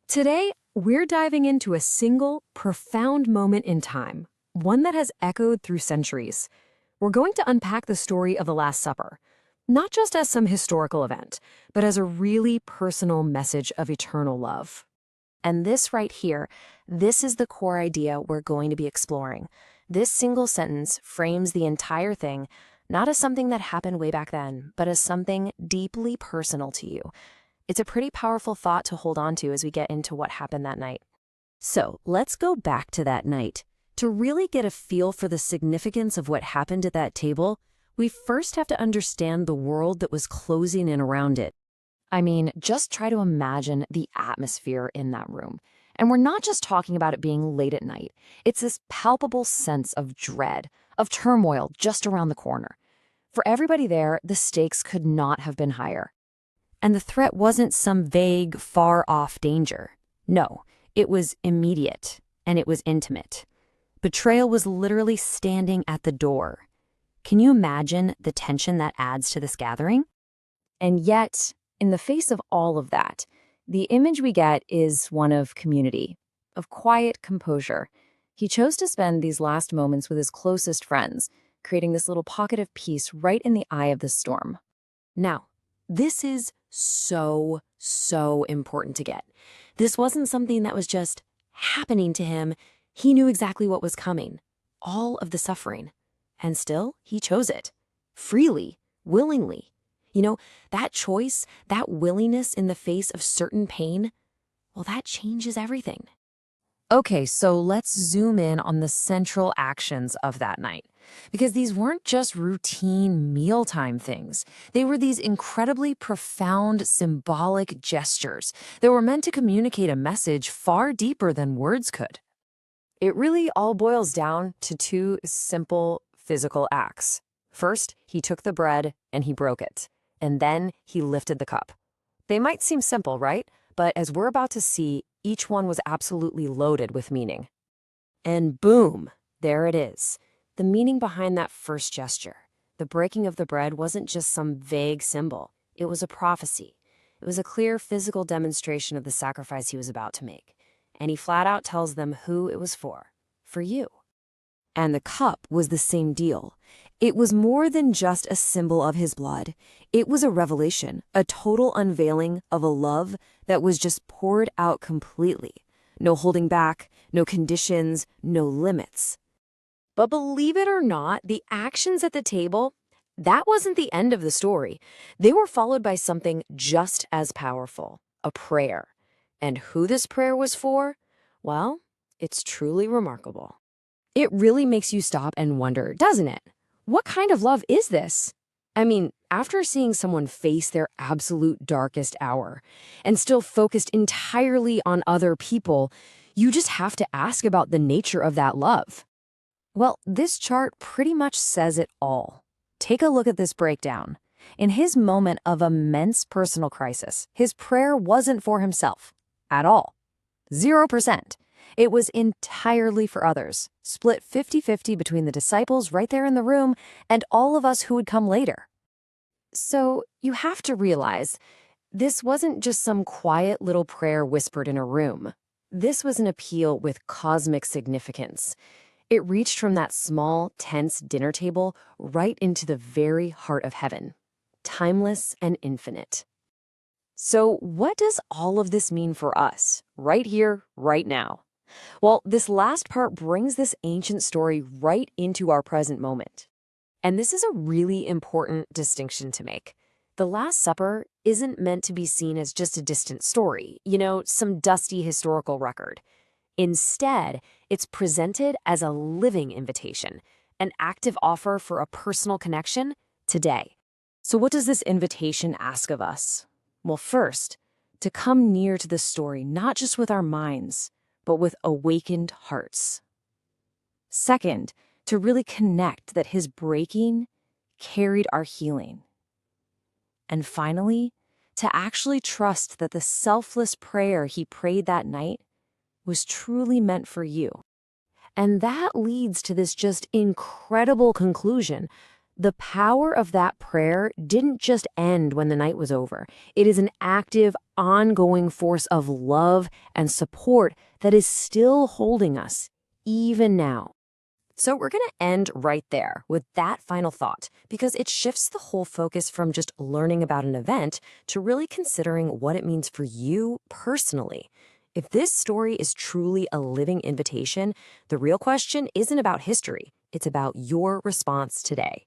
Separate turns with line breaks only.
Today, we're diving into a single, profound moment in time, one that has echoed through centuries. We're going to unpack the story of the Last Supper, not just as some historical event, but as a really personal message of eternal love.
And this right here, this is the core idea we're going to be exploring. This single sentence frames the entire thing, not as something that happened way back then, but as something deeply personal to you. It's a pretty powerful thought to hold on to as we get into what happened that night.
So let's go back to that night. To really get a feel for the significance of what happened at that table, we first have to understand the world that was closing in around it.
I mean, just try to imagine the atmosphere in that room. And we're not just talking about it being late at night. It's this palpable sense of dread, of turmoil just around the corner. For everybody there, the stakes could not have been higher.
And the threat wasn't some vague, far-off danger. No, it was immediate, and it was intimate. Betrayal was literally standing at the door. Can you imagine the tension that adds to this gathering?
And yet, in the face of all of that, the image we get is one of community, of quiet composure. He chose to spend these last moments with his closest friends, creating this little pocket of peace right in the eye of the storm. Now, this is so important to get. This wasn't something that was just happening to him. He knew exactly what was coming, all of the suffering. And still, he chose it. Freely, willingly. You know, that choice, that willingness in the face of certain pain, well, that changes everything. Okay, so let's zoom in on the central actions of that night. Because these weren't just routine mealtime things. They were these incredibly profound symbolic gestures that were meant to communicate a message far deeper than words could. It really all boils down to two simple physical acts. First, he took the bread and he broke it. And then he lifted the cup. They might seem simple, right? But as we're about to see, each one was absolutely loaded with meaning. And boom, there it is. The meaning behind that first gesture. The breaking of the bread wasn't just some vague symbol. It was a prophecy. It was a clear physical demonstration of the sacrifice he was about to make. And he flat out tells them who it was for you. And the cup was the same deal. It was more than just a symbol of his blood. It was a revelation, a total unveiling of a love that was just poured out completely. No holding back, no conditions, no limits. But believe it or not, the actions at the table, that wasn't the end of the story. They were followed by something just as powerful, a prayer. And who this prayer was for? Well, it's truly remarkable. It really makes you stop and wonder, doesn't it? What kind of love is this? I mean, after seeing someone face their absolute darkest hour and still focused entirely on other people, you just have to ask about the nature of that love. Well, this chart pretty much says it all. Take a look at this breakdown. In his moment of immense personal crisis, his prayer wasn't for himself at all. 0%. It was entirely for others, split 50-50 between the disciples right there in the room and all of us who would come later. So you have to realize, this wasn't just some quiet little prayer whispered in a room. This was an appeal with cosmic significance. It reached from that small, tense dinner table right into the very heart of heaven, timeless and infinite. So what does all of this mean for us, right here, right now? Well, this last part brings this ancient story right into our present moment. And this is a really important distinction to make. The Last Supper isn't meant to be seen as just a distant story, some dusty historical record. Instead, it's presented as a living invitation, an active offer for a personal connection today. So what does this invitation ask of us? Well, first, to come near to the story, not just with our minds, but with awakened hearts. Second, to really connect that his breaking carried our healing. And finally, to actually trust that the selfless prayer he prayed that night was truly meant for you. And that leads to this just incredible conclusion
The power of that prayer didn't just end when the night was over. It is an active, ongoing force of love and support that is still holding us, even now. So we're going to end right there with that final thought, because it shifts the whole focus from just learning about an event to really considering what it means for you personally. If this story is truly a living invitation, the real question isn't about history. It's about your response today.